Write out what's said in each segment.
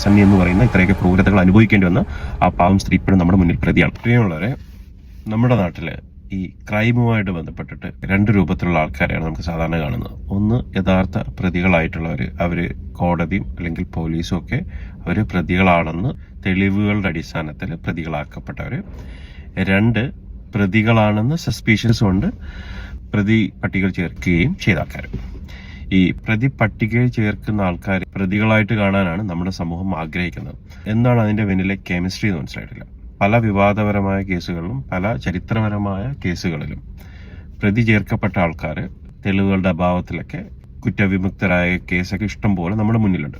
സണ്ണി എന്ന് പറയുന്ന ഇത്രയൊക്കെ ക്രൂരതകൾ അനുഭവിക്കേണ്ടി വന്ന ആ പാവം സ്ത്രീ ഇപ്പോഴും നമ്മുടെ മുന്നിൽ പ്രതിയാണ്. പ്രിയമുള്ളവരെ, നമ്മുടെ നാട്ടില് ഈ ക്രൈമുമായിട്ട് ബന്ധപ്പെട്ടിട്ട് രണ്ട് രൂപത്തിലുള്ള ആൾക്കാരെയാണ് നമുക്ക് സാധാരണ കാണുന്നത്. ഒന്ന്, യഥാർത്ഥ പ്രതികളായിട്ടുള്ളവർ, അവര് കോടതിയും അല്ലെങ്കിൽ പോലീസും ഒക്കെ അവര് പ്രതികളാണെന്ന് തെളിവുകളുടെ അടിസ്ഥാനത്തിൽ പ്രതികളാക്കപ്പെട്ടവര്. രണ്ട്, പ്രതികളാണെന്ന് സസ്പീഷ്യസ് കൊണ്ട് പ്രതി പട്ടികയിൽ ചേർക്കുകയും ചെയ്ത ആൾക്കാർ. ഈ പ്രതി പട്ടികയിൽ ചേർക്കുന്ന ആൾക്കാർ പ്രതികളായിട്ട് കാണാനാണ് നമ്മുടെ സമൂഹം ആഗ്രഹിക്കുന്നത്. എന്താണ് അതിന്റെ പിന്നിലെ കെമിസ്ട്രി എന്ന് മനസ്സിലായിട്ടില്ല. പല വിവാദപരമായ കേസുകളിലും പല ചരിത്രപരമായ കേസുകളിലും പ്രതി ചേർക്കപ്പെട്ട ആൾക്കാർ തെളിവുകളുടെ അഭാവത്തിലൊക്കെ കുറ്റവിമുക്തരായ കേസൊക്കെ ഇഷ്ടംപോലെ നമ്മുടെ മുന്നിലുണ്ട്.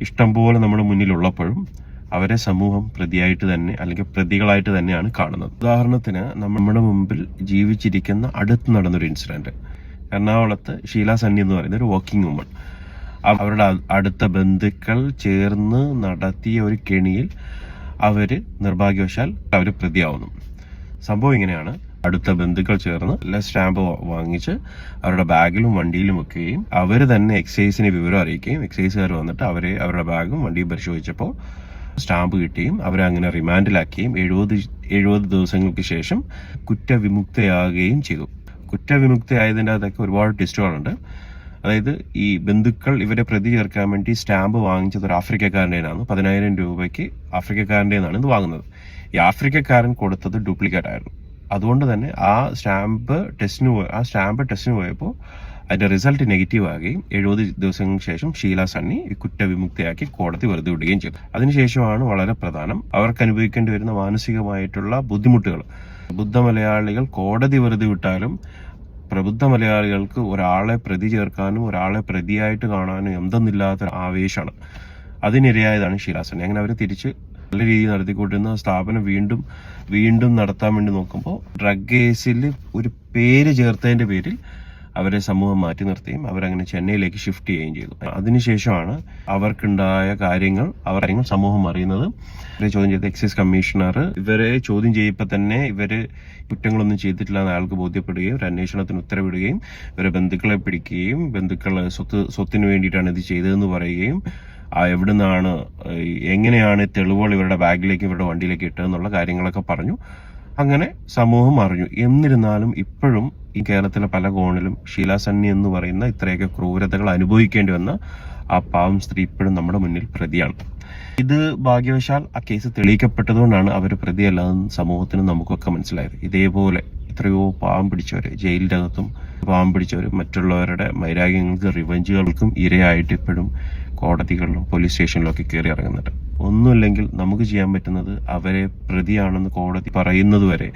ഇഷ്ടംപോലെ നമ്മുടെ മുന്നിലുള്ളപ്പോഴും അവരെ സമൂഹം പ്രതിയായിട്ട് തന്നെ അല്ലെങ്കിൽ പ്രതികളായിട്ട് തന്നെയാണ് കാണുന്നത്. ഉദാഹരണത്തിന് നമ്മുടെ മുമ്പിൽ ജീവിച്ചിരിക്കുന്ന അടുത്ത് നടന്നൊരു ഇൻസിഡന്റ്, എറണാകുളത്ത് ഷീല സണ്ണി എന്ന് പറയുന്ന ഒരു വർക്കിംഗ് വുമൺ, അവരുടെ അടുത്ത ബന്ധുക്കൾ ചേർന്ന് നടത്തിയ ഒരു കെണിയിൽ അവര് നിർഭാഗ്യവശാൽ അവര് പ്രതിയാവുന്നു. സംഭവം ഇങ്ങനെയാണ്. അടുത്ത ബന്ധുക്കൾ ചേർന്ന് സ്റ്റാമ്പ് വാങ്ങിച്ച് അവരുടെ ബാഗിലും വണ്ടിയിലും വെക്കുകയും അവര് തന്നെ എക്സൈസിനെ വിവരം അറിയിക്കുകയും എക്സൈസുകാർ വന്നിട്ട് അവരുടെ ബാഗും വണ്ടിയും പരിശോധിച്ചപ്പോൾ സ്റ്റാമ്പ് കിട്ടുകയും അവരെ അങ്ങനെ റിമാൻഡിലാക്കുകയും 70 ദിവസങ്ങൾക്ക് ശേഷം കുറ്റവിമുക്തയാകുകയും ചെയ്തു. കുറ്റവിമുക്തയായതിൻ്റെ അകത്തൊക്കെ ഒരുപാട് ട്വിസ്റ്റുകളുണ്ട്. അതായത് ഈ ബന്ധുക്കൾ ഇവരെ പ്രതി ചേർക്കാൻ വേണ്ടി സ്റ്റാമ്പ് വാങ്ങിച്ചത് ഒരു ആഫ്രിക്കക്കാരൻ്റെ ആണ്. 10,000 രൂപയ്ക്ക് ആഫ്രിക്കക്കാരൻ്റെ നിന്നാണ് ഇത് വാങ്ങുന്നത്. ഈ ആഫ്രിക്കക്കാരൻ കൊടുത്തത് ഡ്യൂപ്ലിക്കേറ്റ് ആയിരുന്നു. അതുകൊണ്ട് തന്നെ ആ സ്റ്റാമ്പ് ടെസ്റ്റിന് പോയപ്പോൾ അതിന്റെ റിസൾട്ട് നെഗറ്റീവ് ആകുകയും 70 ദിവസങ്ങൾക്ക് ശേഷം ഷീല സണ്ണി കുറ്റവിമുക്തയാക്കി കോടതി വെറുതെ വിടുകയും ചെയ്തു. അതിനുശേഷമാണ് വളരെ പ്രധാനം അവർക്ക് അനുഭവിക്കേണ്ടി വരുന്ന മാനസികമായിട്ടുള്ള ബുദ്ധിമുട്ടുകൾ. പ്രബുദ്ധ മലയാളികൾ കോടതി വെറുതെ വിട്ടാലും പ്രബുദ്ധ മലയാളികൾക്ക് ഒരാളെ പ്രതി ചേർക്കാനും ഒരാളെ പ്രതിയായിട്ട് കാണാനും എന്തെന്നില്ലാത്ത ആവേശമാണ്. അതിനിരയായതാണ് ഷീല സണ്ണി. അങ്ങനെ അവർ തിരിച്ച് നല്ല രീതിയിൽ നടത്തിക്കൊണ്ടിരുന്ന സ്ഥാപനം വീണ്ടും നടത്താൻ വേണ്ടി നോക്കുമ്പോൾ ഡ്രഗ് കേസിൽ ഒരു പേര് ചേർത്തതിന്റെ പേരിൽ അവരെ സമൂഹം മാറ്റി നിർത്തുകയും അവരങ്ങനെ ചെന്നൈയിലേക്ക് ഷിഫ്റ്റ് ചെയ്യുകയും ചെയ്തു. അതിനുശേഷമാണ് അവർക്കുണ്ടായ കാര്യങ്ങൾ സമൂഹം അറിയുന്നത്. ഇവരെ ചോദ്യം ചെയ്ത എക്സൈസ് കമ്മീഷണർ ഇവരെ ചോദ്യം ചെയ്യപ്പോൾ തന്നെ ഇവര് കുറ്റങ്ങളൊന്നും ചെയ്തിട്ടില്ല എന്ന് അയാൾക്ക് ബോധ്യപ്പെടുകയും ഒരു അന്വേഷണത്തിന് ഉത്തരവിടുകയും ഇവരെ ബന്ധുക്കളെ പിടിക്കുകയും ബന്ധുക്കളെ സ്വത്തിന് വേണ്ടിയിട്ടാണ് ഇത് ചെയ്തതെന്ന് പറയുകയും എങ്ങനെയാണ് തെളിവുകൾ ഇവരുടെ ബാഗിലേക്ക് ഇവരുടെ വണ്ടിയിലേക്ക് ഇട്ടതെന്നുള്ള കാര്യങ്ങളൊക്കെ പറഞ്ഞു. അങ്ങനെ സമൂഹം അറിഞ്ഞു. എന്നിരുന്നാലും ഇപ്പോഴും ഈ കേരളത്തിലെ പല കോണിലും ഷീല സണ്ണി എന്ന് പറയുന്ന ഇത്രയൊക്കെ ക്രൂരതകൾ അനുഭവിക്കേണ്ടി വന്ന ആ പാവം സ്ത്രീ ഇപ്പോഴും നമ്മുടെ മുന്നിൽ പ്രതിയാണ്. ഇത് ഭാഗ്യവശാൽ ആ കേസ് തെളിയിക്കപ്പെട്ടതുകൊണ്ടാണ് അവർ പ്രതിയല്ലാതെന്ന് സമൂഹത്തിനും നമുക്കൊക്കെ മനസ്സിലായത്. ഇതേപോലെ എത്രയോ പാവം പിടിച്ചവര് ജയിലിന്റെ അകത്തും പാവം പിടിച്ചവര് മറ്റുള്ളവരുടെ വൈരാഗ്യങ്ങൾക്ക് റിവഞ്ചുകൾക്കും ഇരയായിട്ട് ഇപ്പോഴും കോടതികളിലും പോലീസ് സ്റ്റേഷനിലും ഒക്കെ കയറി ഇറങ്ങുന്നുണ്ട്. ഒന്നുമില്ലെങ്കിൽ നമുക്ക് ചെയ്യാൻ പറ്റുന്നത് അവരെ പ്രതിയാണെന്ന് കോടതി പറയുന്നത് വരെ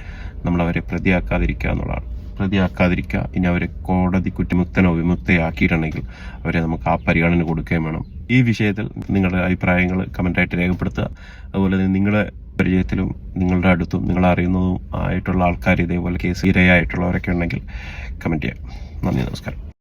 നമ്മൾ അവരെ പ്രതിയാക്കാതിരിക്കുക എന്നുള്ളതാണ്. പ്രതിയാക്കാതിരിക്കുക. ഇനി അവരെ കോടതി കുറ്റമുക്തനോ വിമുക്തയാക്കിയിട്ടുണ്ടെങ്കിൽ അവരെ നമുക്ക് ആ പരിഗണന കൊടുക്കുകയും വേണം. ഈ വിഷയത്തിൽ നിങ്ങളുടെ അഭിപ്രായങ്ങൾ കമന്റായിട്ട് രേഖപ്പെടുത്തുക. അതുപോലെ തന്നെ നിങ്ങളുടെ പരിചയത്തിലും നിങ്ങളുടെ അടുത്തും നിങ്ങളറിയുന്നതും ആയിട്ടുള്ള ആൾക്കാർ ഇതേപോലെ കേസ് ഇരയായിട്ടുള്ളവരൊക്കെ ഉണ്ടെങ്കിൽ കമന്റ് ചെയ്യാം. നന്ദി, നമസ്കാരം.